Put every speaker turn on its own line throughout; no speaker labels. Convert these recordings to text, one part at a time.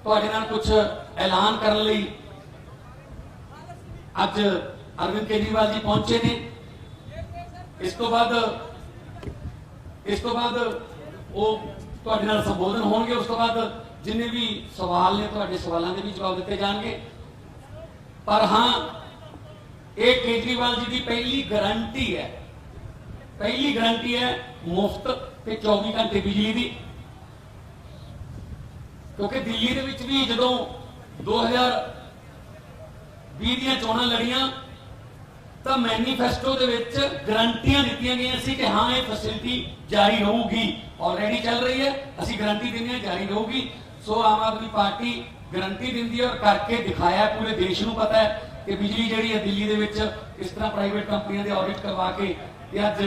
ਤੁਹਾਡੇ ਨਾਲ ਕੁਝ ਐਲਾਨ ਕਰਨ ਲਈ ਅੱਜ अरविंद केजरीवाल जी पहुंचे ने। इस तो बाद वो ਤੁਹਾਡੇ ਨਾਲ ਸੰਬੋਧਨ ਹੋਣਗੇ। ਉਸ ਤੋਂ ਬਾਅਦ जिन्ने भी सवाल ने ਤੁਹਾਡੇ सवालों के भी जवाब दिते जाएंगे। पर हाँ, ये केजरीवाल जी की पहली गारंटी है मुफ्त ते 24 घंटे बिजली की। क्योंकि दिल्ली दे विच भी जदों 2020 ਦੀਆਂ ਚੋਣਾਂ लड़ियां तो मैनीफेस्टो दे विच गारंटियां दित्तियां गईयां सी कि हाँ ये फैसिलिटी जारी रहूगी। ऑलरेडी चल रही है, असीं गारंटी देने हैं जारी रहूगी। सो आम आदमी पार्टी गारंटी दिंदी है और करके दिखाया। पूरे देश नूं पता है कि बिजली जिहड़ी है दिल्ली दे विच इस तरह प्राइवेट कंपनियां दे ऑडिट करवा के ते अज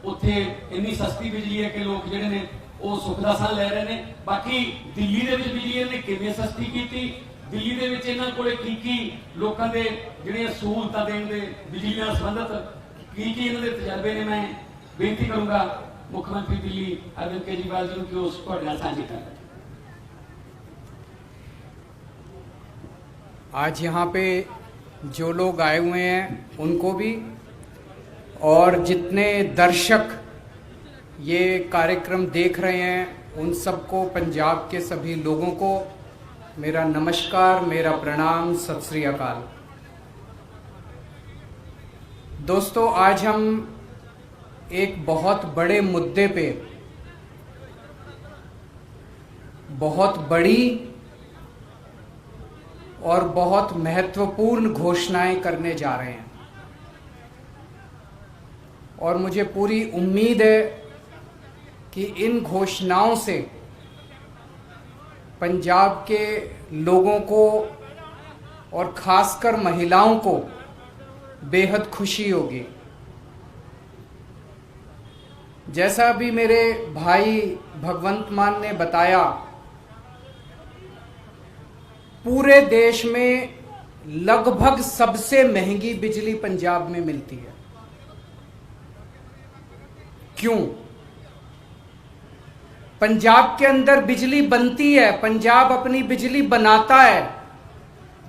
उत्थे इन्नी सस्ती बिजली है कि लोग जिहड़े ने वो सुख दा साह लै रहे ने। बाकी दिल्ली दे विच बिजली इन्हें किवें सस्ती कीती, दिल्ली दे विच इन्हां कोले की लोकां दे जिहड़ियां सहूलतां देण दे बिजली नाल संबंधित की इन्हां दे तजर्बे ने, मैं बेनती करूंगा मुख्यमंत्री दिल्ली अरविंद केजरीवाल जी कि उस तुहाडे नाल साझी करें।
आज यहाँ पे जो लोग आए हुए हैं उनको भी और जितने दर्शक ये कार्यक्रम देख रहे हैं उन सबको, पंजाब के सभी लोगों को मेरा नमस्कार, मेरा प्रणाम, सत श्री अकाल। दोस्तों, आज हम एक बहुत बड़े मुद्दे पे बहुत बड़ी और बहुत महत्वपूर्ण घोषणाएं करने जा रहे हैं और मुझे पूरी उम्मीद है कि इन घोषणाओं से पंजाब के लोगों को और खासकर महिलाओं को बेहद खुशी होगी। जैसा अभी मेरे भाई भगवंत मान ने बताया, पूरे देश में लगभग सबसे महंगी बिजली पंजाब में मिलती है। क्यों? पंजाब के अंदर बिजली बनती है, पंजाब अपनी बिजली बनाता है।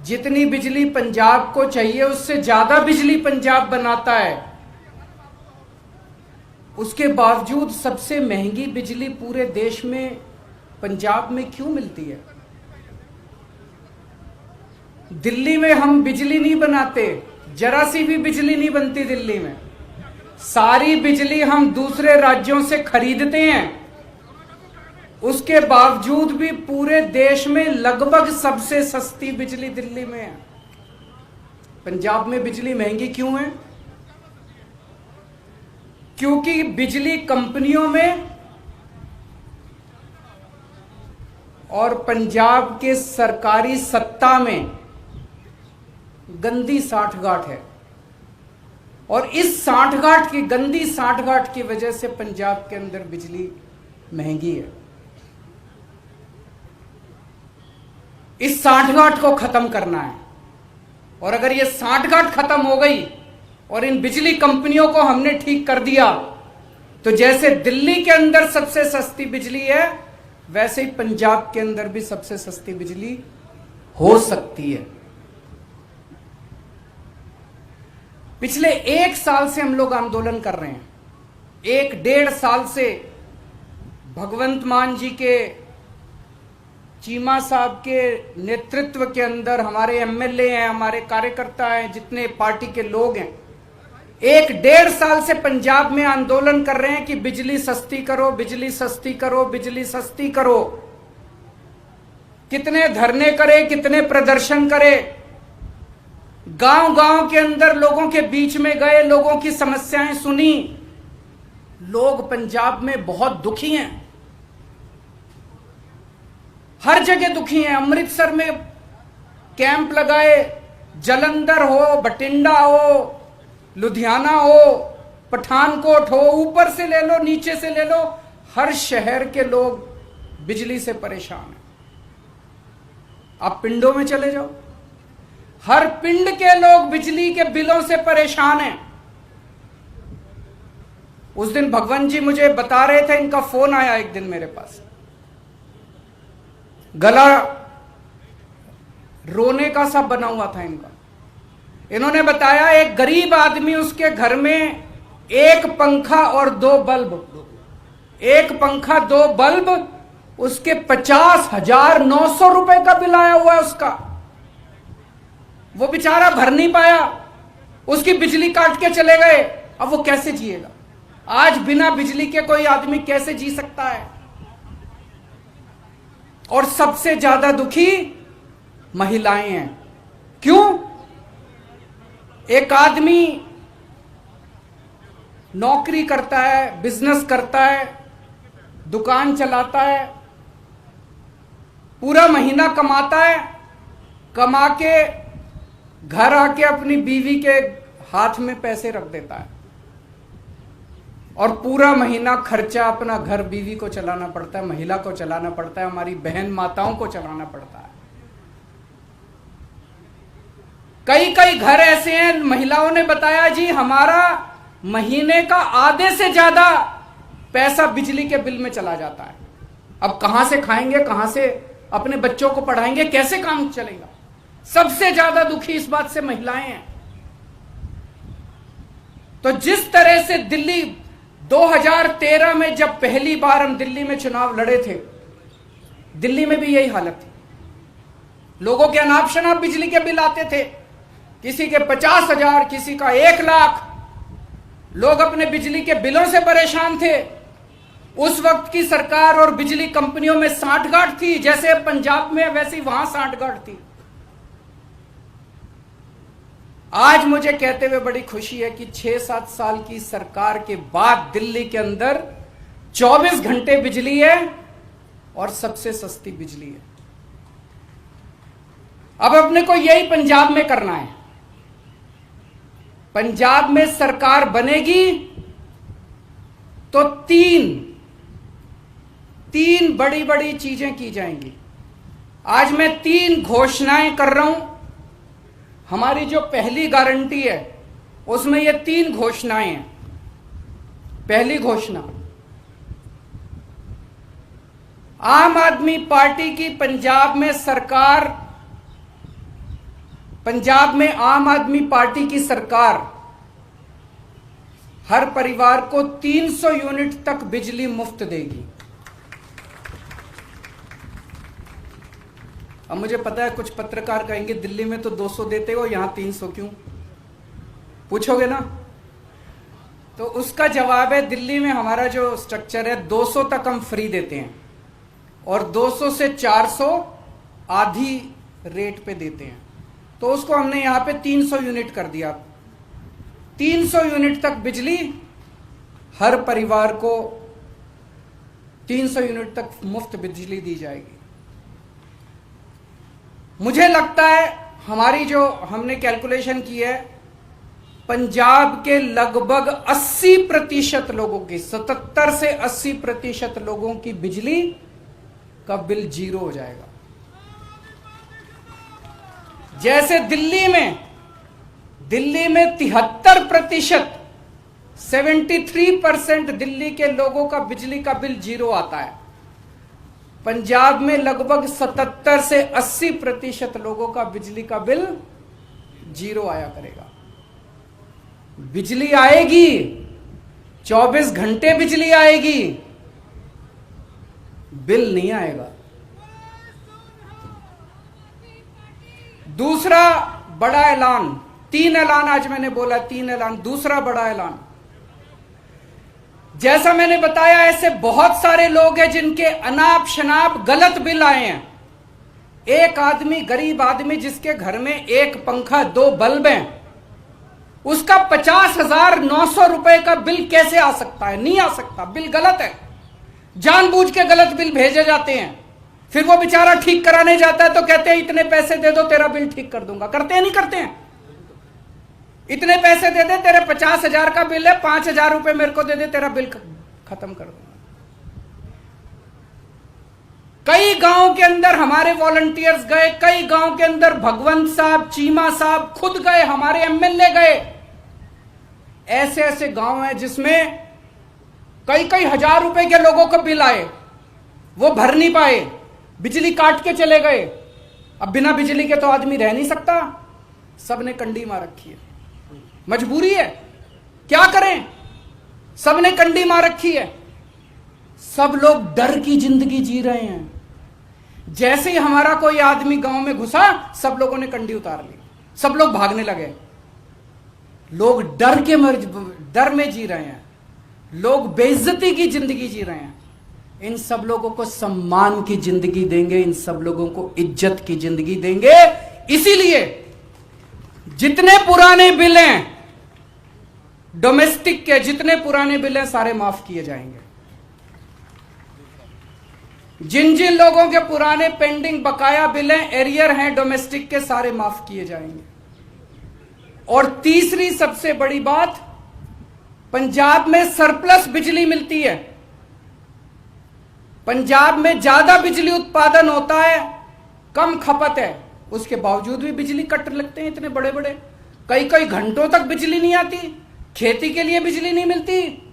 जितनी बिजली पंजाब को चाहिए उससे ज्यादा बिजली पंजाब बनाता है। उसके बावजूद सबसे महंगी बिजली पूरे देश में पंजाब में क्यों मिलती है? दिल्ली में हम बिजली नहीं बनाते, जरा सी भी बिजली नहीं बनती दिल्ली में। सारी बिजली हम दूसरे राज्यों से खरीदते हैं। उसके बावजूद भी पूरे देश में लगभग सबसे सस्ती बिजली दिल्ली में है। पंजाब में बिजली महंगी क्यों है? क्योंकि बिजली कंपनियों में और पंजाब के सरकारी सत्ता में गंदी साठगांठ है और इस साठगांठ की, गंदी साठगांठ की वजह से पंजाब के अंदर बिजली महंगी है। इस साठगांठ को खत्म करना है और अगर ये साठगांठ खत्म हो गई और इन बिजली कंपनियों को हमने ठीक कर दिया तो जैसे दिल्ली के अंदर सबसे सस्ती बिजली है वैसे ही पंजाब के अंदर भी सबसे सस्ती बिजली हो सकती है। पिछले 1 साल से हम लोग आंदोलन कर रहे हैं। 1-1.5 साल से भगवंत मान जी के, चीमा साहब के नेतृत्व के अंदर हमारे एमएलए हैं, हमारे कार्यकर्ता हैं, जितने पार्टी के लोग हैं, 1-1.5 साल से पंजाब में आंदोलन कर रहे हैं कि बिजली सस्ती करो, बिजली सस्ती करो, बिजली सस्ती करो। कितने धरने करे, कितने प्रदर्शन करे, गांव-गांव के अंदर लोगों के बीच में गए, लोगों की समस्याएं सुनी। लोग पंजाब में बहुत दुखी हैं, हर जगह दुखी हैं। अमृतसर में कैंप लगाए, जलंधर हो, बठिंडा हो, लुधियाना हो, पठानकोट हो, ऊपर से ले लो, नीचे से ले लो, हर शहर के लोग बिजली से परेशान हैं। आप पिंडों में चले जाओ, हर पिंड के लोग बिजली के बिलों से परेशान हैं। उस दिन भगवंत जी मुझे बता रहे थे, इनका फोन आया एक दिन मेरे पास, गला रोने का सब बना हुआ था इनका। इन्होंने बताया एक गरीब आदमी, उसके घर में एक पंखा और 2 बल्ब, एक पंखा 2 बल्ब, उसके 50,900 रुपए का बिल आया हुआ है उसका। वो बेचारा भर नहीं पाया, उसकी बिजली काट के चले गए। अब वो कैसे जिएगा? आज बिना बिजली के कोई आदमी कैसे जी सकता है? और सबसे ज्यादा दुखी महिलाएं हैं। क्यों? एक आदमी नौकरी करता है, बिजनेस करता है, दुकान चलाता है, पूरा महीना कमाता है, कमा के घर आके अपनी बीवी के हाथ में पैसे रख देता है और पूरा महीना खर्चा अपना घर बीवी को चलाना पड़ता है, महिला को चलाना पड़ता है, हमारी बहन माताओं को चलाना पड़ता है। कई कई घर ऐसे हैं, महिलाओं ने बताया जी हमारा महीने का आधे से ज्यादा पैसा बिजली के बिल में चला जाता है। अब कहां से खाएंगे, कहां से अपने बच्चों को पढ़ाएंगे, कैसे काम चलेगा? सबसे ज्यादा दुखी इस बात से महिलाएं हैं। तो जिस तरह से दिल्ली 2013 में जब पहली बार हम दिल्ली में चुनाव लड़े थे, दिल्ली में भी यही हालत थी। लोगों के अनाप शनाप बिजली के बिल आते थे, किसी के 50,000, किसी का 1 लाख। लोग अपने बिजली के बिलों से परेशान थे। उस वक्त की सरकार और बिजली कंपनियों में सांठगांठ थी, जैसे पंजाब में वैसी वहां सांठगांठ थी। आज मुझे कहते हुए बड़ी खुशी है कि 6-7 साल की सरकार के बाद दिल्ली के अंदर 24 घंटे बिजली है और सबसे सस्ती बिजली है। अब अपने को यही पंजाब में करना है। पंजाब में सरकार बनेगी तो तीन बड़ी बड़ी चीजें की जाएंगी। आज मैं 3 घोषणाएं कर रहा हूं। हमारी जो पहली गारंटी है उसमें ये 3 घोषणाएं हैं। पहली घोषणा, आम आदमी पार्टी की पंजाब में आम आदमी पार्टी की सरकार हर परिवार को 300 यूनिट तक बिजली मुफ्त देगी। अब मुझे पता है कुछ पत्रकार कहेंगे दिल्ली में तो 200 देते हो, यहां 300 क्यों? पूछोगे ना? तो उसका जवाब है, दिल्ली में हमारा जो स्ट्रक्चर है 200 तक हम फ्री देते हैं और 200 से 400 आधी रेट पे देते हैं। तो उसको हमने यहां पे 300 यूनिट कर दिया। 300 यूनिट तक बिजली हर परिवार को 300 यूनिट तक मुफ्त बिजली दी जाएगी। मुझे लगता है हमारी जो हमने कैलकुलेशन की है, पंजाब के लगभग 80% लोगों की, 77 से 80% लोगों की बिजली का बिल 0 हो जाएगा। जैसे दिल्ली में 73%, 73% दिल्ली के लोगों का बिजली का बिल 0 आता है, पंजाब में लगभग 77 से 80% लोगों का बिजली का बिल 0 आया करेगा। बिजली आएगी, 24 घंटे बिजली आएगी, बिल नहीं आएगा। दूसरा बड़ा ऐलान, 3 ऐलान आज मैंने बोला, 3 ऐलान। दूसरा बड़ा ऐलान, जैसा मैंने बताया ऐसे बहुत सारे लोग हैं जिनके अनाप शनाप गलत बिल आए हैं। एक आदमी, गरीब आदमी जिसके घर में 1 पंखा 2 बल्ब हैं, उसका 50,900 रुपए का बिल कैसे आ सकता है? नहीं आ सकता, बिल गलत है। जानबूझ के गलत बिल भेजे जाते हैं। फिर वो बेचारा ठीक कराने जाता है तो कहते हैं इतने पैसे दे दो तेरा बिल ठीक कर दूंगा। करते हैं नहीं करते हैं? इतने पैसे दे दे, तेरे 50,000 का बिल है, 5,000 रुपए मेरे को दे दे, तेरा बिल खत्म कर दूंगा। कई गांव के अंदर हमारे वॉलंटियर्स गए, कई गांव के अंदर भगवंत साहब, चीमा साहब खुद गए, हमारे एमएलए गए। ऐसे ऐसे गांव हैं जिसमें कई कई हजार रुपए के लोगों को बिल आए, वो भर नहीं पाए, बिजली काट के चले गए। अब बिना बिजली के तो आदमी रह नहीं सकता, सबने कंडी मार रखी है, मजबूरी है, क्या करें, सबने कंडी मार रखी है। सब लोग डर की जिंदगी जी रहे हैं। जैसे ही हमारा कोई आदमी गांव में घुसा, सब लोगों ने कंडी उतार ली, सब लोग भागने लगे। लोग डर में जी रहे हैं, लोग बेइज्जती की जिंदगी जी रहे हैं। इन सब लोगों को सम्मान की जिंदगी देंगे, इन सब लोगों को इज्जत की जिंदगी देंगे। इसीलिए जितने पुराने बिल हैं डोमेस्टिक के, जितने पुराने बिल हैं सारे माफ किए जाएंगे। जिन जिन लोगों के पुराने पेंडिंग बकाया बिल हैं, एरियर हैं डोमेस्टिक के, सारे माफ किए जाएंगे। और तीसरी सबसे बड़ी बात, पंजाब में सरप्लस बिजली मिलती है, पंजाब में ज्यादा बिजली उत्पादन होता है, कम खपत है, उसके बावजूद भी बिजली कट लगते हैं इतने बड़े बड़े, कई कई घंटों तक बिजली नहीं आती, खेती के लिए बिजली नहीं मिलती।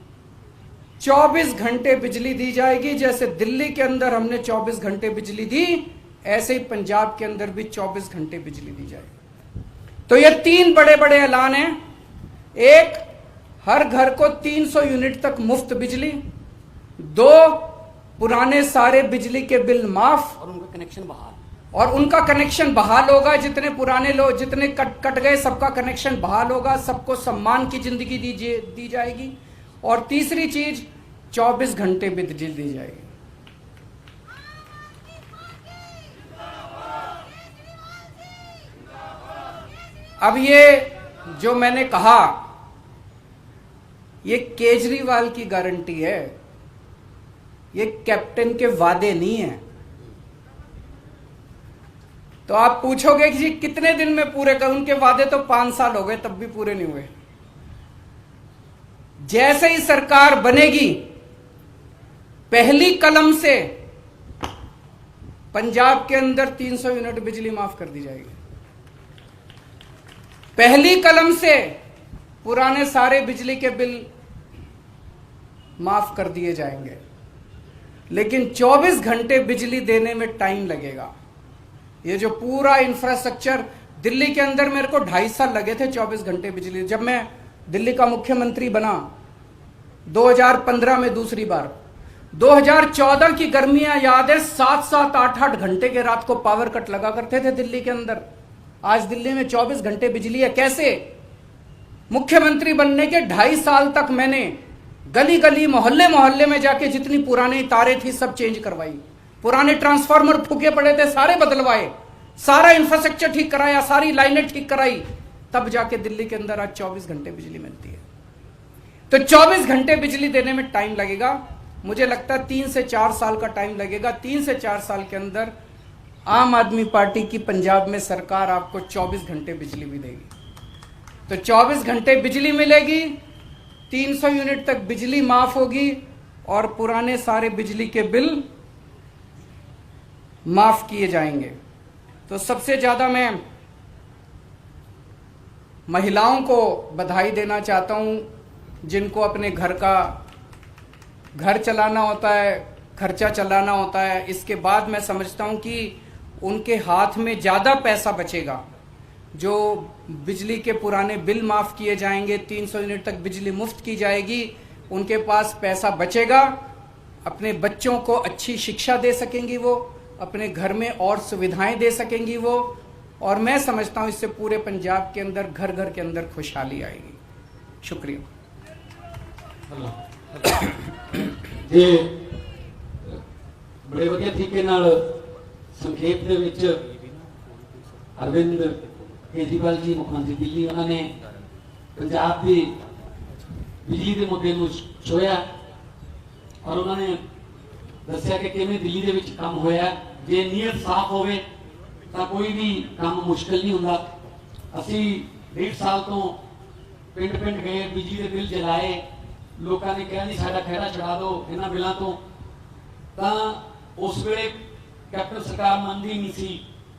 24 घंटे बिजली दी जाएगी। जैसे दिल्ली के अंदर हमने 24 घंटे बिजली दी, ऐसे ही पंजाब के अंदर भी 24 घंटे बिजली दी जाएगी। तो ये 3 बड़े बड़े ऐलान हैं। एक, हर घर को 300 यूनिट तक मुफ्त बिजली। 2, पुराने सारे बिजली के बिल माफ
और उनका कनेक्शन बहाल,
और उनका कनेक्शन बहाल होगा। जितने पुराने लोग, जितने कट गए, सबका कनेक्शन बहाल होगा, सबको सम्मान की जिंदगी दी जाएगी। और तीसरी चीज, 24 घंटे बिजली दी जाएगी। अब ये जो मैंने कहा, ये केजरीवाल की गारंटी है, ये कैप्टन के वादे नहीं है। तो आप पूछोगे कि जी कितने दिन में पूरे कर, उनके वादे तो 5 साल हो गए, तब भी पूरे नहीं हुए। जैसे ही सरकार बनेगी, पहली कलम से पंजाब के अंदर 300 यूनिट बिजली माफ कर दी जाएगी। पहली कलम से पुराने सारे बिजली के बिल माफ कर दिए जाएंगे। लेकिन 24 घंटे बिजली देने में टाइम लगेगा। ये जो पूरा इंफ्रास्ट्रक्चर, दिल्ली के अंदर मेरे को 2.5 साल लगे थे 24 घंटे बिजली। जब मैं दिल्ली का मुख्यमंत्री बना 2015 में दूसरी बार, 2014 की गर्मियां याद है, 7-7, 8-8 घंटे के रात को पावर कट लगा करते थे दिल्ली के अंदर। आज दिल्ली में 24 घंटे बिजली है। कैसे? मुख्यमंत्री बनने के 2.5 साल तक मैंने गली गली, मोहल्ले मोहल्ले में जाके जितनी पुरानी तारें थी सब चेंज करवाई, पुराने ट्रांसफार्मर फूके पड़े थे सारे बदलवाए, सारा इंफ्रास्ट्रक्चर ठीक कराया, सारी लाइनें ठीक कराई, तब जाके दिल्ली के अंदर आज 24 घंटे बिजली मिलती है। तो 24 घंटे बिजली देने में टाइम लगेगा। मुझे लगता है 3 से 4 साल का टाइम लगेगा। 3 से 4 साल के अंदर आम आदमी पार्टी की पंजाब में सरकार आपको 24 घंटे बिजली भी देगी। तो 24 घंटे बिजली मिलेगी, 300 यूनिट तक बिजली माफ होगी और पुराने सारे बिजली के बिल माफ किए जाएंगे। तो सबसे ज्यादा मैं महिलाओं को बधाई देना चाहता हूं, जिनको अपने घर चलाना होता है, खर्चा चलाना होता है। इसके बाद मैं समझता हूं कि उनके हाथ में ज्यादा पैसा बचेगा। जो बिजली के पुराने बिल माफ किए जाएंगे, 300 यूनिट तक बिजली मुफ्त की जाएगी, उनके पास पैसा बचेगा, अपने बच्चों को अच्छी शिक्षा दे सकेंगी वो, अपने घर में और सुविधाएं दे सकेंगी वो, और मैं समझता हूं इससे पूरे पंजाब के अंदर घर घर के अंदर खुशहाली आएगी। शुक्रिया।
जे बड़े वधिया तरीके नाल संक्षेप दे विच अरविंद केजरीवाल जी मुख्यमंत्री दिल्ली, उन्होंने पंजाब की बिजली के मुद्दे को छुआ और उन्होंने दस्या कि किवें दिल्ली दे विच काम होया। जे नीयत साफ होवे तां कोई भी काम मुश्किल नहीं हुंदा। असीं 1.5 साल तो पिंड पिंड गए, बिजली के बिल जलाए, लोगों ने कहा जी साडा खैरा छड़ा दो इन्हां बिलों तो। उस वेले कैप्टन सरकार मानती नहीं सी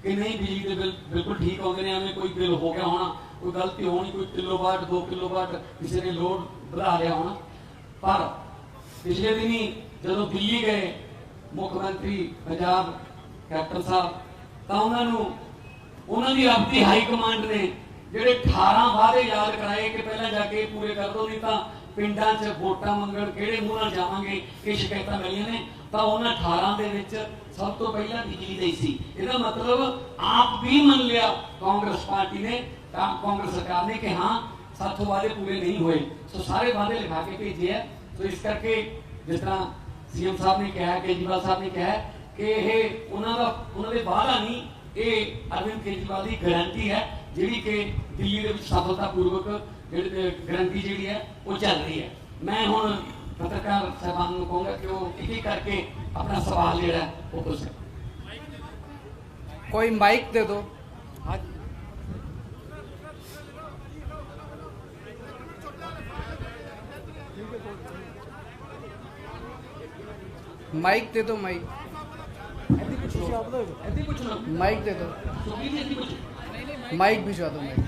कि नहीं बिजली के बिल बिल्कुल ठीक आउंदे ने, एवें कोई बिल हो गया होना, कोई गलती होनी, कोई किलोवाट 2 किलोवाट किसी ने लोड बढ़ा लिया होना। पर पिछले दिन ही जदों दिल्ली गए मुख्यमंत्री पंजाब कैप्टन साहब, ਤਾਂ ਉਹਨਾਂ ਦੀ ਆਪਦੀ ਹਾਈ ਕਮਾਂਡ ਨੇ ਜਿਹੜੇ 18 ਵਾਅਦੇ ਯਾਦ ਕਰਾਏ ਕਿ ਪਹਿਲਾਂ ਜਾ ਕੇ ਪੂਰੇ ਕਰ ਦਿਓ, ਨਹੀਂ ਤਾਂ ਪਿੰਡਾਂ 'ਚ ਵੋਟਾਂ ਮੰਗਣ ਕਿਹੜੇ ਮੂੰਹ ਨਾਲ ਜਾਵਾਂਗੇ, ਇਹ ਸ਼ਿਕਾਇਤਾਂ ਮਿਲੀਆਂ ਨੇ। ਤਾਂ ਉਹਨਾਂ 18 ਦੇ ਵਿੱਚ ਸਭ ਤੋਂ ਪਹਿਲਾਂ ਬਿਜਲੀ ਦਾ ਹੀ ਸੀ। ਇਹਦਾ ਮਤਲਬ ਆਪ ਵੀ ਮੰਨ ਲਿਆ ਕਾਂਗਰਸ ਪਾਰਟੀ ਨੇ, ਕਾਂਗਰਸ ਸਰਕਾਰ ਨੇ ਕਿ ਹਾਂ ਸਾਥੋਂ ਵਾਅਦੇ ਪੂਰੇ ਨਹੀਂ ਹੋਏ। ਸੋ ਸਾਰੇ ਵਾਅਦੇ ਲਿਖਾ ਕੇ ਭੇਜੇ ਆ। ਸੋ ਇਸ ਕਰਕੇ ਜਿਸ ਤਰ੍ਹਾਂ ਸੀਐਮ ਸਾਹਿਬ ਨੇ ਕਿਹਾ, ਕੇਜਰੀਵਾਲ ਸਾਹਿਬ ਨੇ ਕਿਹਾ ਕਿ ਇਹ ਉਹਨਾਂ ਦੇ ਵਾਅਦਾ ਨਹੀਂ, ਇਹ ਅਰਵਿੰਦ ਕੇਜਰੀਵਾਲ ਦੀ ਗਾਰੰਟੀ ਹੈ ਜਿਹੜੀ ਕਿ ਦਿੱਲੀ ਦੇ ਵਿੱਚ ਸਫਲਤਾਪੂਰਵਕ ਗਾਰੰਟੀ ਜਿਹੜੀ ਹੈ ਉਹ ਚੱਲ ਰਹੀ ਹੈ। ਮੈਂ ਹੁਣ ਪੱਤਰਕਾਰ ਸਾਹਿਬਾਨ ਨੂੰ ਕਹੂੰਗਾ ਕਿ ਉਹ ਇੱਕ ਇੱਕ ਕਰਕੇ अपना सवाल ले रहा है वो पूछ सकते।
कोई माइक दे दो। माइक दे दो, माइक माइक दे दो, माइक भिजवा दो, माइक।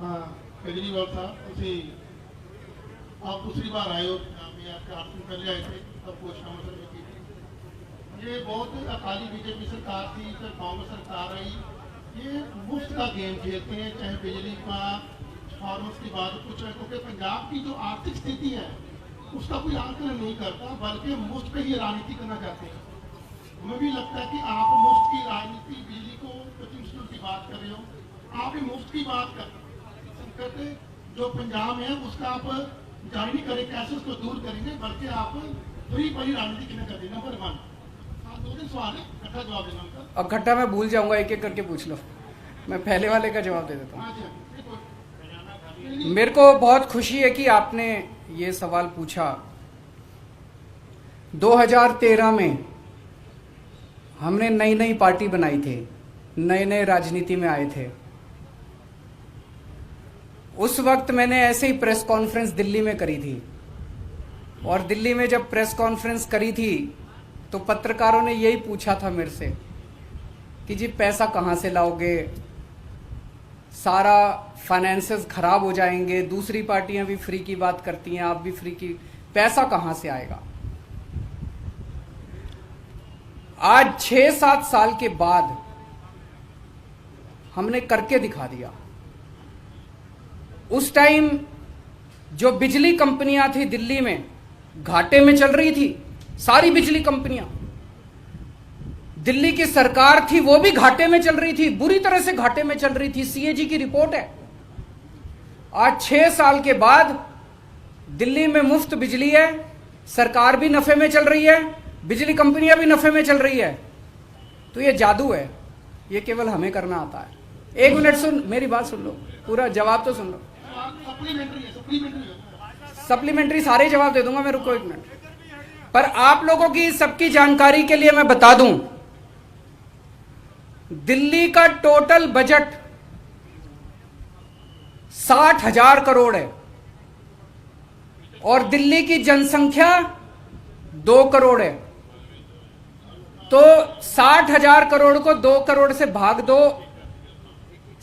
हाँ केजरीवाल साहब, आप दूसरी बार आए हो पंजाब में, आपके 8 दिन पहले आए थे, तब घोषणा मतलब की थी। ये बहुत अकाली बीजेपी सरकार थी, फिर कांग्रेस सरकार आई, ये मुफ्त का गेम खेलते हैं, चाहे बिजली का फार्मर्स की बात कुछ है, क्योंकि पंजाब की जो आर्थिक स्थिति है उसका कोई आंकलन नहीं करता, बल्कि मुफ्त पे ही राजनीति करना चाहते हैं। हमें भी लगता है कि आप मुफ्त की राजनीति, बिजली को कोचिंग इंस्टीट्यूट की बात कर रहे हो, आप भी मुफ्त की बात कर करते जो पंजाब है उसका आप जारी नहीं करें, कैसे उसको दूर करेंगे, बल्कि आप फ्री पर ही राजनीति क्यों कर दें। नंबर 1। 2 सवाल है, इकट्ठा जवाब देना उनका।
अब इकट्ठा मैं भूल जाऊंगा, एक एक करके पूछ लो, मैं पहले वाले का जवाब दे देता हूँ। मेरे को बहुत खुशी है कि आपने ये सवाल पूछा। 2013 में हमने नई नई पार्टी बनाई थी, नए नए राजनीति में आए थे। उस वक्त मैंने ऐसे ही प्रेस कॉन्फ्रेंस दिल्ली में करी थी, और दिल्ली में जब प्रेस कॉन्फ्रेंस करी थी तो पत्रकारों ने यही पूछा था मेरे से कि जी पैसा कहाँ से लाओगे, सारा फाइनेंसेस खराब हो जाएंगे, दूसरी पार्टियां भी फ्री की बात करती हैं, आप भी फ्री की, पैसा कहाँ से आएगा। आज 6-7 साल के बाद हमने करके दिखा दिया। उस टाइम जो बिजली कंपनियां थी दिल्ली में घाटे में चल रही थी, सारी बिजली कंपनियां, दिल्ली की सरकार थी वो भी घाटे में चल रही थी, बुरी तरह से घाटे में चल रही थी। सीएजी की रिपोर्ट है। आज 6 साल के बाद दिल्ली में मुफ्त बिजली है, सरकार भी नफे में चल रही है, बिजली कंपनियां भी नफे में चल रही है। तो ये जादू है, ये केवल हमें करना आता है। 1 मिनट सुन, मेरी बात सुन लो, पूरा जवाब तो सुन लो। सप्लीमेंट्री सारे जवाब दे दूंगा मैं, रुको 1 मिनट। पर आप लोगों की सबकी जानकारी के लिए मैं बता दूं, दिल्ली का टोटल बजट 60,000 करोड़ है और दिल्ली की जनसंख्या 2 करोड़ है। तो 60,000 करोड़ को 2 करोड़ से भाग दो,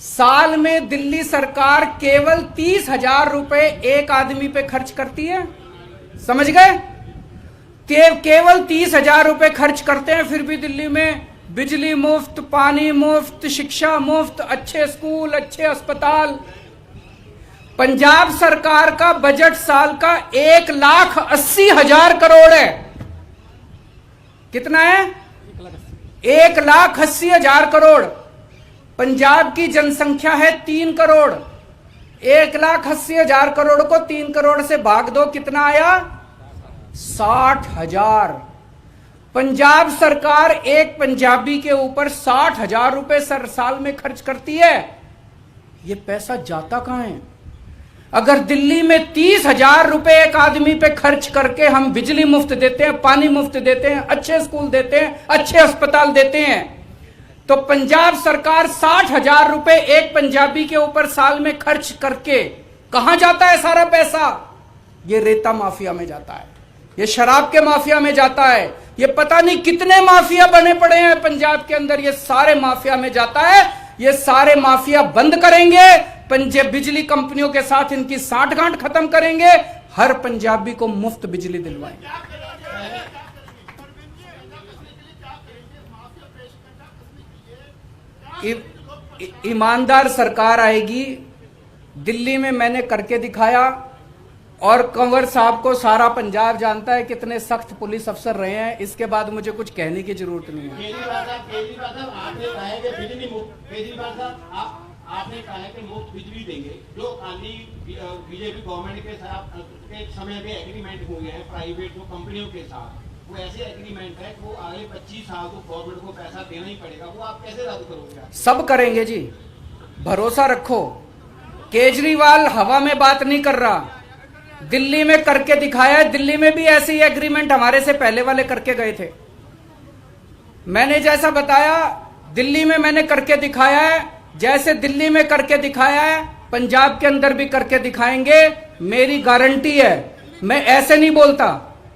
साल में दिल्ली सरकार केवल 30,000 रुपए एक आदमी पे खर्च करती है। समझ गए? केवल 30,000 रुपए खर्च करते हैं, फिर भी दिल्ली में बिजली मुफ्त, पानी मुफ्त, शिक्षा मुफ्त, अच्छे स्कूल, अच्छे अस्पताल। पंजाब सरकार का बजट साल का 1,80,000 करोड़ है। कितना है? 1,80,000 करोड़। पंजाब की जनसंख्या है 3 करोड़। 1,80,000 करोड़ को 3 करोड़ से भाग दो, कितना आया? 60,000। पंजाब सरकार एक पंजाबी के ऊपर 60,000 रुपए साल में खर्च करती है। ये पैसा जाता कहां है? अगर दिल्ली में 30,000 रुपए एक आदमी पे खर्च करके हम बिजली मुफ्त देते हैं, पानी मुफ्त देते हैं, अच्छे स्कूल देते हैं, अच्छे अस्पताल देते हैं, तो पंजाब सरकार 60,000 रुपए एक पंजाबी के ऊपर साल में खर्च करके कहां जाता है सारा पैसा? ये रेता माफिया में जाता है, ये शराब के माफिया में जाता है, ये पता नहीं कितने माफिया बने पड़े हैं पंजाब के अंदर, ये सारे माफिया में जाता है। ये सारे माफिया बंद करेंगे, पंजाब बिजली कंपनियों के साथ इनकी साठगांठ खत्म करेंगे, हर पंजाबी को मुफ्त बिजली दिलवाएंगे। ईमानदार सरकार आएगी। दिल्ली में मैंने करके दिखाया और कंवर साहब को सारा पंजाब जानता है कितने सख्त पुलिस अफसर रहे हैं। इसके बाद मुझे कुछ कहने की जरूरत नहीं है।
केजरीवाल साहब आपने कहा है कि बिजली मुफ्त, केजरीवाल साहब आपने कहा है कि मुफ्त बिजली देंगे, जो खाली बीजेपी गवर्नमेंट के साथ के समय में एग्रीमेंट हुए हैं प्राइवेट जो कंपनियों के साथ, वो ऐसे एग्रीमेंट है वो आगे 25 साल को गवर्नमेंट को पैसा देना ही पड़ेगा, वो आप कैसे रद्द करोगे?
सब करेंगे जी, भरोसा रखो। केजरीवाल हवा में बात नहीं कर रहा, दिल्ली में करके दिखाया है। दिल्ली में भी ऐसे ही एग्रीमेंट हमारे से पहले वाले करके गए थे। मैंने जैसा बताया दिल्ली में मैंने करके दिखाया है, जैसे दिल्ली में करके दिखाया है पंजाब के अंदर भी करके दिखाएंगे, मेरी गारंटी है। मैं ऐसे नहीं बोलता,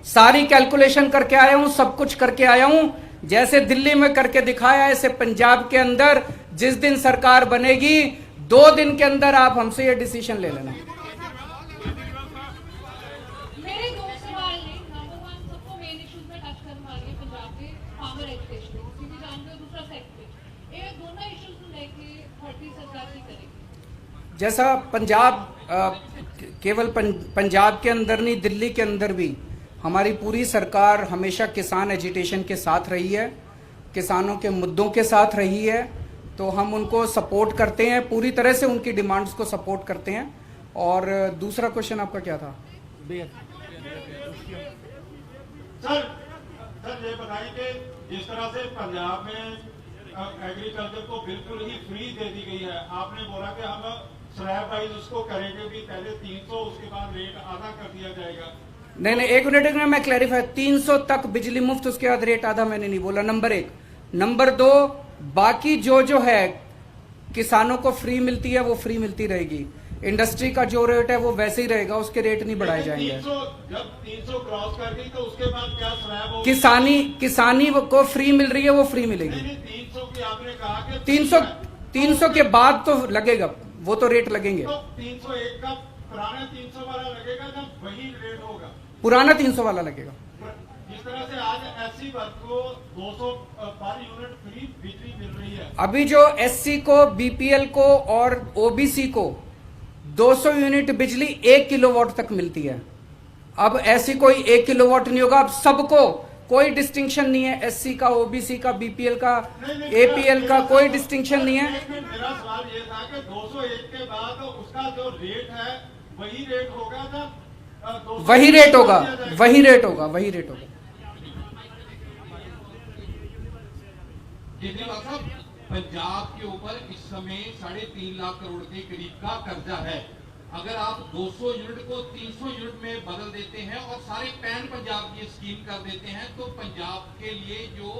सारी कैलकुलेशन करके आया हूं, सब कुछ करके आया हूं। जैसे दिल्ली में करके दिखाया है, ऐसे पंजाब के अंदर जिस दिन सरकार बनेगी 2 दिन के अंदर आप हमसे ये डिसीजन ले लेना।
मेरे 2 सवाल हैं। नंबर 1, सबको मेन इश्यूज में टच करने वाले पंजाब के फार्मर एजुकेशन, क्योंकि जानते हो दूसरा सेक्टर, ये दोनों इश्यूज को लेके पार्टी सरकार की करेगी।
जैसा पंजाब केवल पंजाब के अंदर नहीं, दिल्ली के अंदर भी हमारी पूरी सरकार हमेशा किसान एजिटेशन के साथ रही है, किसानों के मुद्दों के साथ रही है। तो हम उनको सपोर्ट करते हैं, पूरी तरह से उनकी डिमांड्स को सपोर्ट करते हैं। और दूसरा क्वेश्चन आपका क्या था?
सर ये बताएं कि जिस तरह से पंजाब में एग्रीकल्चर को बिल्कुल ही फ्री दे दी गई है, आपने बोला कि हम स्लैब वाइज उसको करेंगे भी, पहले 300 उसके बाद रेट आधा कर दिया जाएगा।
नहीं, एक मिनट में मैं क्लैरिफाई, 300 तक बिजली मुफ्त, उसके बाद रेट आधा मैंने नहीं बोला। नंबर 1। नंबर 2, बाकी जो है किसानों को फ्री मिलती है वो फ्री मिलती रहेगी। इंडस्ट्री का जो रेट है वो वैसे ही रहेगा, उसके रेट नहीं बढ़ाए जाएंगे।
जब 300 क्रॉस कर गई तो उसके बाद क्या स्लैब होगा?
किसानी को फ्री मिल रही है, वो फ्री मिलेगी।
300 की आपने कहा कि
300 के बाद तो लगेगा, वो तो रेट लगेंगे।
तो 301 का पुराना 300 वाला लगेगा ना, वही रेट होगा?
पुराना 300 वाला लगेगा।
जिस तरह से आज एससी वर्ग को 200 पर यूनिट फ्री बिजली मिल रही है,
अभी जो एससी को, बीपीएल को और ओबीसी को 200 यूनिट बिजली 1 किलोवाट तक मिलती है। अब ऐसी कोई 1 किलोवाट नहीं होगा, अब सबको कोई डिस्टिंक्शन नहीं है, एससी का, ओबीसी का, बीपीएल का, एपीएल का, कोई डिस्टिंक्शन नहीं है।
मेरा सवाल ये था कि 201 के बाद उसका जो रेट है वही रेट होगा ना?
वही रेट होगा, वही रेट होगा, वही रेट होगा।
केजरीवाल साहब, पंजाब के ऊपर इस समय 3.5 लाख करोड़ के करीब का कर्जा है। अगर आप 200 यूनिट को 300 यूनिट में बदल देते हैं और सारे पैन पंजाब की स्कीम कर देते हैं, तो पंजाब के लिए जो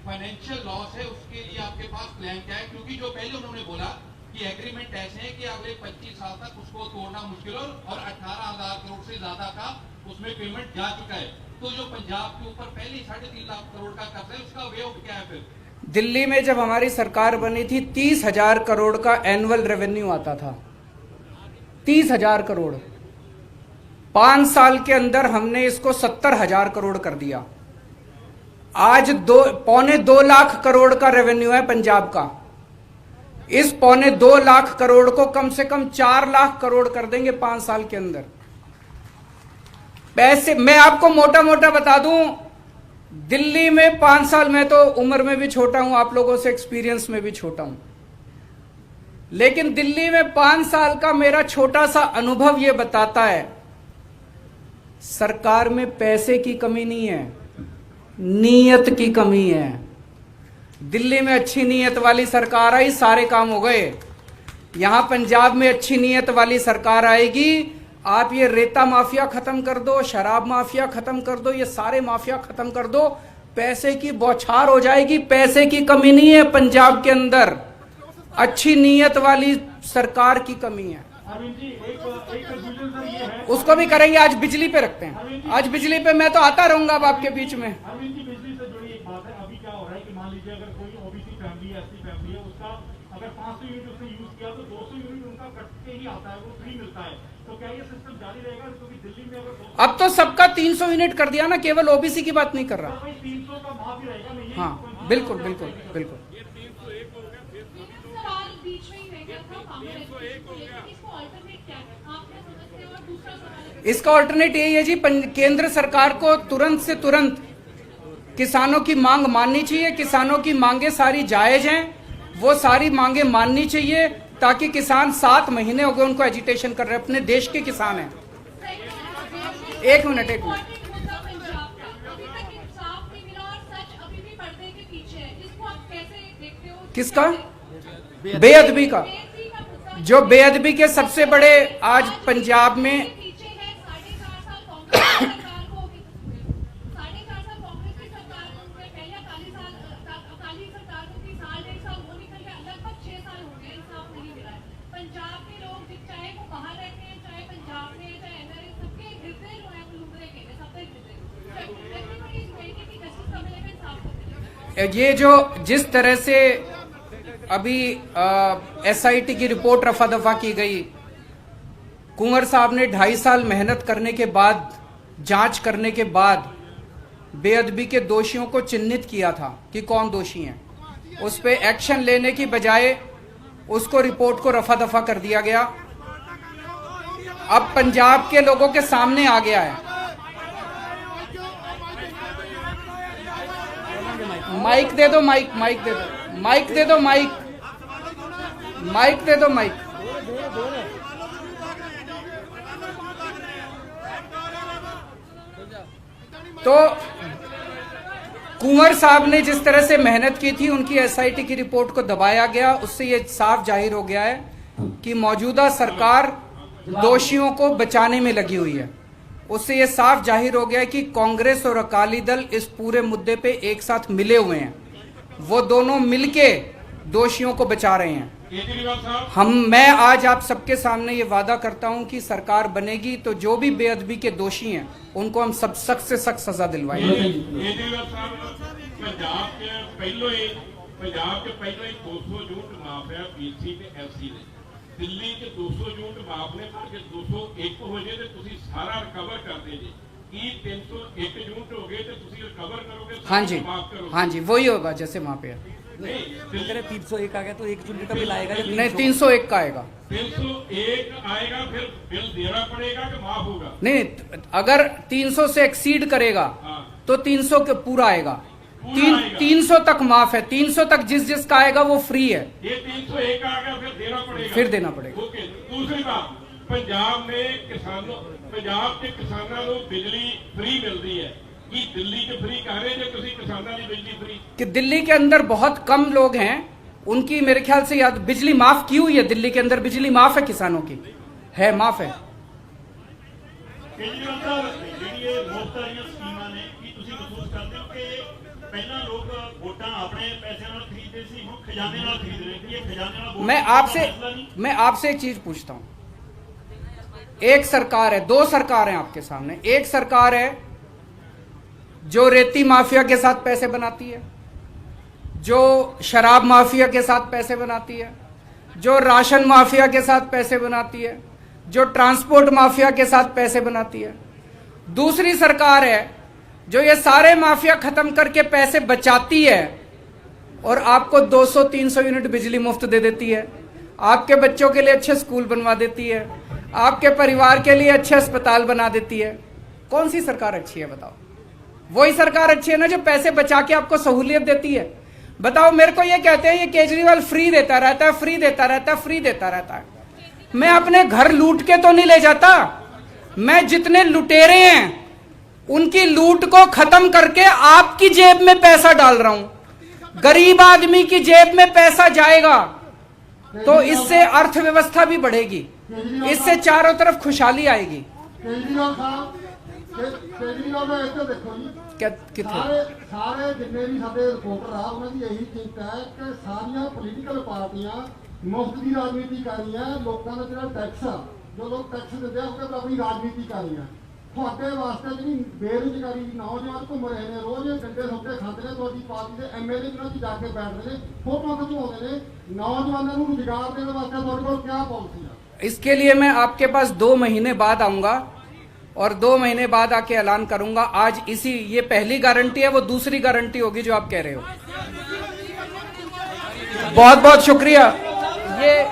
फाइनेंशियल लॉस है उसके लिए आपके पास प्लान क्या है? क्योंकि जो पहले उन्होंने बोला कि एग्रीमेंट ऐसे है कि अगले 25 साल तक उसको तोड़ना मुश्किल हो, और 18,000 करोड़ से ज्यादा का उसमें पेमेंट जा चुका है। तो जो पंजाब के ऊपर पहले 3.5 लाख करोड़ का कर्ज है, उसका वे आउट क्या है? फिर
दिल्ली में जब हमारी सरकार बनी थी 30,000 करोड़ का एनुअल रेवेन्यू आता था, 30,000 करोड़। 5 साल के अंदर हमने इसको 70,000 करोड़ कर दिया। आज 2.25 लाख करोड़ का रेवेन्यू है पंजाब का। इस 2.25 लाख करोड़ को कम से कम 4 लाख करोड़ कर देंगे 5 साल के अंदर। पैसे मैं आपको मोटा मोटा बता दूं, दिल्ली में 5 साल, मैं तो उम्र में भी छोटा हूं, आप लोगों से एक्सपीरियंस में भी छोटा हूं, लेकिन दिल्ली में 5 साल का मेरा छोटा सा अनुभव यह बताता है, सरकार में पैसे की कमी नहीं है, नीयत की कमी है। दिल्ली में अच्छी नीयत वाली सरकार आई, सारे काम हो गए। यहां पंजाब में अच्छी नीयत वाली सरकार आएगी, आप ये रेता माफिया खत्म कर दो, शराब माफिया खत्म कर दो, ये सारे माफिया खत्म कर दो, पैसे की बौछार हो जाएगी। पैसे की कमी नहीं है पंजाब के अंदर, अच्छी नीयत वाली सरकार की कमी है। उसको भी करेंगे। आज बिजली पे रखते हैं, आज बिजली पे मैं तो आता रहूंगा अब आपके बीच में।
बिजली से जुड़ी एक बात है, अभी क्या हो रहा है कि मान लीजिए अगर कोई ओबीसी फैमिली है, एससी फैमिली है, उसका अगर 500 यूनिट उसने यूज किया तो 200 यूनिट उनका कट के ही आता है, वो फ्री मिलता है। तो क्या ये सिस्टम जारी रहेगा? क्योंकि दिल्ली में अगर
अब तो सबका 300 यूनिट कर दिया ना, केवल ओबीसी की बात नहीं कर रहा।
300 का माफ ही रहेगा नहीं?
हाँ बिल्कुल बिल्कुल बिल्कुल।
सवाल बीच में ही रह गया था फार्मर एजुकेशन को लेकर, इसको अल्टरनेट क्या है आप क्या समझते हो? और दूसरा सवाल
इसका ऑल्टरनेट यही है जी, केंद्र सरकार को तुरंत से तुरंत किसानों की मांग माननी चाहिए। किसानों की मांगे सारी जायज हैं, वो सारी मांगे माननी चाहिए, ताकि किसान 7 महीने हो गए उनको एजिटेशन कर रहे हैं, अपने देश के किसान हैं। एक मिनट
पंजाब का अभी तक इंसाफ नहीं मिला और सच अभी भी पर्दे के पीछे है, इसको आप कैसे देखते हो?
किसका? बेअदबी का। जो बेअदबी के सबसे बड़े आज पंजाब में
पीछे है 4.5 साल कांग्रेस की सरकार को, 4.5 साल कांग्रेस की सरकार को, पहले अकाली सरकार को थी, 1.5 साल वो निकल गया, लगभग 6 साल हो गए, इंसाफ नहीं मिला है। पंजाब के लोग चाहे वो बाहर रहते हैं, चाहे पंजाब में, चाहे एनआरए, सबके हृदय जो है वो लुबरे के हैं, सबके हृदय। एवरीबॉडी इज वेटिंग कि जस्टिस का मिलेगा, इंसाफ को मिलेगा।
ये जो जिस तरह से अभी एसआईटी की रिपोर्ट रफा दफा की गई, कुंवर साहब ने 2.5 साल मेहनत करने के बाद, जांच करने के बाद बेअदबी के दोषियों को चिन्हित किया था कि कौन दोषी हैं। उस पे एक्शन लेने की बजाय उसको रिपोर्ट को रफा दफा कर दिया गया। अब पंजाब के लोगों के सामने आ गया है। माइक दे दो, माइक दे दो, माइक दे दो, माइक दे दो, माइक। तो कुंवर साहब ने जिस तरह से मेहनत की थी, उनकी एसआईटी की रिपोर्ट को दबाया गया, उससे ये साफ जाहिर हो गया है कि मौजूदा सरकार दोषियों को बचाने में लगी हुई है। उससे ये साफ जाहिर हो गया है कि कांग्रेस और अकाली दल इस पूरे मुद्दे पे एक साथ मिले हुए हैं। वो दोनों मिलके दोषियों को बचा रहे हैं। मैं आज आप सबके सामने ये वादा करता हूं कि सरकार बनेगी तो जो भी बेअदबी के दोषी हैं उनको हम सब सख्त से सख्त सजा दिलवाएंगे।
पंजाब के पहले 200 यूनिट माफ है पीसी ਤੇ ਐਸਸੀ ਨੇ, ਦਿੱਲੀ ਚ 200 ਯੂਨਿਟ ਮਾਫ ਨੇ, ਪਰ ਜੇ 201 ਹੋ ਜੇ ਤੇ ਤੁਸੀਂ ਸਾਰਾ ਰਿਕਵਰ ਕਰਦੇ ਜੇ। ਕੀ 301 यूनिट हो गए तो ਤੁਸੀਂ रिकवर करोगे?
हाँ जी, हाँ जी, वही होगा जैसे वहां पे है।
301 आ गया तो 1 यूनिट का बिल आएगा?
नहीं, 301 का आएगा।
301 आएगा, फिर बिल देना पड़ेगा कि माफ होगा?
नहीं, अगर 300 से एक्सीड करेगा तो 300 के पूरा आएगा। 300 तक माफ है, 300 तक जिसका आएगा वो फ्री है।
ये 301 आ गया, फिर देना पड़ेगा?
फिर देना पड़ेगा।
ओके। दूसरी बात, पंजाब के किसानों को बिजली फ्री मिलती है, कि दिल्ली के फ्री कह रहे हैं किसी किसानों की बिजली फ्री?
कि दिल्ली के अंदर बहुत कम लोग हैं, उनकी मेरे ख्याल से याद बिजली माफ की हुई है। दिल्ली के अंदर बिजली माफ है, किसानों की है, माफ है।
केजरीवाल साहब, ਜਿਹੜੀ ਮੁਫਤ ਵਾਲੀਆਂ ਸਕੀਮਾਂ ਨੇ, ਕੀ ਤੁਸੀਂ ਮਹਿਸੂਸ ਕਰਦੇ ਹੋ ਕਿ ਪਹਿਲਾਂ ਲੋਕ ਵੋਟਾਂ ਆਪਣੇ ਪੈਸਿਆਂ ਨਾਲ ਖਰੀਦਦੇ ਸੀ, ਹੁਣ ਖਜ਼ਾਨੇ ਨਾਲ ਖਰੀਦ ਰਹੇ? ਕਿ ਇਹ ਖਜ਼ਾਨੇ ਨਾਲ ਵੋਟ
मैं आपसे एक चीज पूछता हूं। एक सरकार है, 2 सरकार हैं आपके सामने। एक सरकार है जो रेती माफिया के साथ पैसे बनाती है, जो शराब माफिया के साथ पैसे बनाती है, जो राशन माफिया के साथ पैसे बनाती है, जो ट्रांसपोर्ट माफिया के साथ पैसे बनाती है। दूसरी सरकार है जो ये सारे माफिया खत्म करके पैसे बचाती है और आपको 200-300 यूनिट बिजली मुफ्त दे देती है, आपके बच्चों के लिए अच्छे स्कूल बनवा देती है, आपके परिवार के लिए अच्छे अस्पताल बना देती है। कौन सी सरकार अच्छी है बताओ? वही सरकार अच्छी है ना जो पैसे बचा के आपको सहूलियत देती है। बताओ, मेरे को ये कहते हैं ये केजरीवाल फ्री देता रहता है, फ्री देता रहता है, फ्री देता रहता है। मैं अपने घर लूट के तो नहीं ले जाता, मैं जितने लुटेरे हैं उनकी लूट को खत्म करके आपकी जेब में पैसा डाल रहा हूं। गरीब आदमी की जेब में पैसा जाएगा तो इससे अर्थव्यवस्था भी बढ़ेगी, इससे चारों तरफ खुशहाली आएगी।
केजरीवाल साहब, केजरीवाल ਦਾ ਇੱਥੇ ਦੇਖੋ ਜੀ, ਸਾਰੇ ਜਿੰਨੇ ਵੀ ਸਾਡੇ ਰਿਪੋਰਟਰ ਆ ਉਹਨਾਂ ਦੀ ਇਹੀ ਚਿੰਤਾ ਹੈ ਕਿ ਸਾਰੀਆਂ ਪੋਲੀਟੀਕਲ ਪਾਰਟੀਆਂ ਮੁਫਤ ਦੀ ਰਾਜਨੀਤੀ ਕਰ ਰਹੀਆਂ, ਲੋਕਾਂ ਦਾ ਜਿਹੜਾ ਟੈਕਸ ਆ, ਜੋ ਲੋਕ ਟੈਕਸ ਦਿੰਦੇ ਆ ਉਹਦੇ ਪਰ ਆਪਣੀ ਰਾਜਨੀਤੀ ਕਰ ਰਹੀਆਂ। ਤੁਹਾਡੇ ਵਾਸਤੇ ਜਿਹੜੀ ਬੇਰੁਜ਼ਗਾਰੀ ਨੌਜਵਾਨ ਘੁੰਮ ਰਹੇ ਨੇ, ਰੋਜ਼ ਡੰਡੇ ਸੁੱਟੇ ਖਾਂਦੇ ਨੇ, ਤੁਹਾਡੀ ਪਾਰਟੀ ਦੇ ਐਮਐਲਏ ਜਿਹਨਾਂ 'ਚ ਜਾ ਕੇ ਬੈਠਦੇ ਨੇ, ਫੋਟੋ ਖਿਚਵਾਉਂਦੇ ਨੇ। ਨੌਜਵਾਨਾਂ ਨੂੰ ਰੁਜ਼ਗਾਰ ਦੇਣ ਵਾਸਤੇ ਤੁਹਾਡੇ ਕੋਲ ਕੀ ਪਾਲਿਸੀ ਆ?
इसके लिए मैं आपके पास 2 महीने बाद आऊंगा और 2 महीने बाद आके ऐलान करूंगा। आज इसी ये पहली गारंटी है, वो दूसरी गारंटी होगी जो आप कह रहे हो। बहुत बहुत शुक्रिया। ये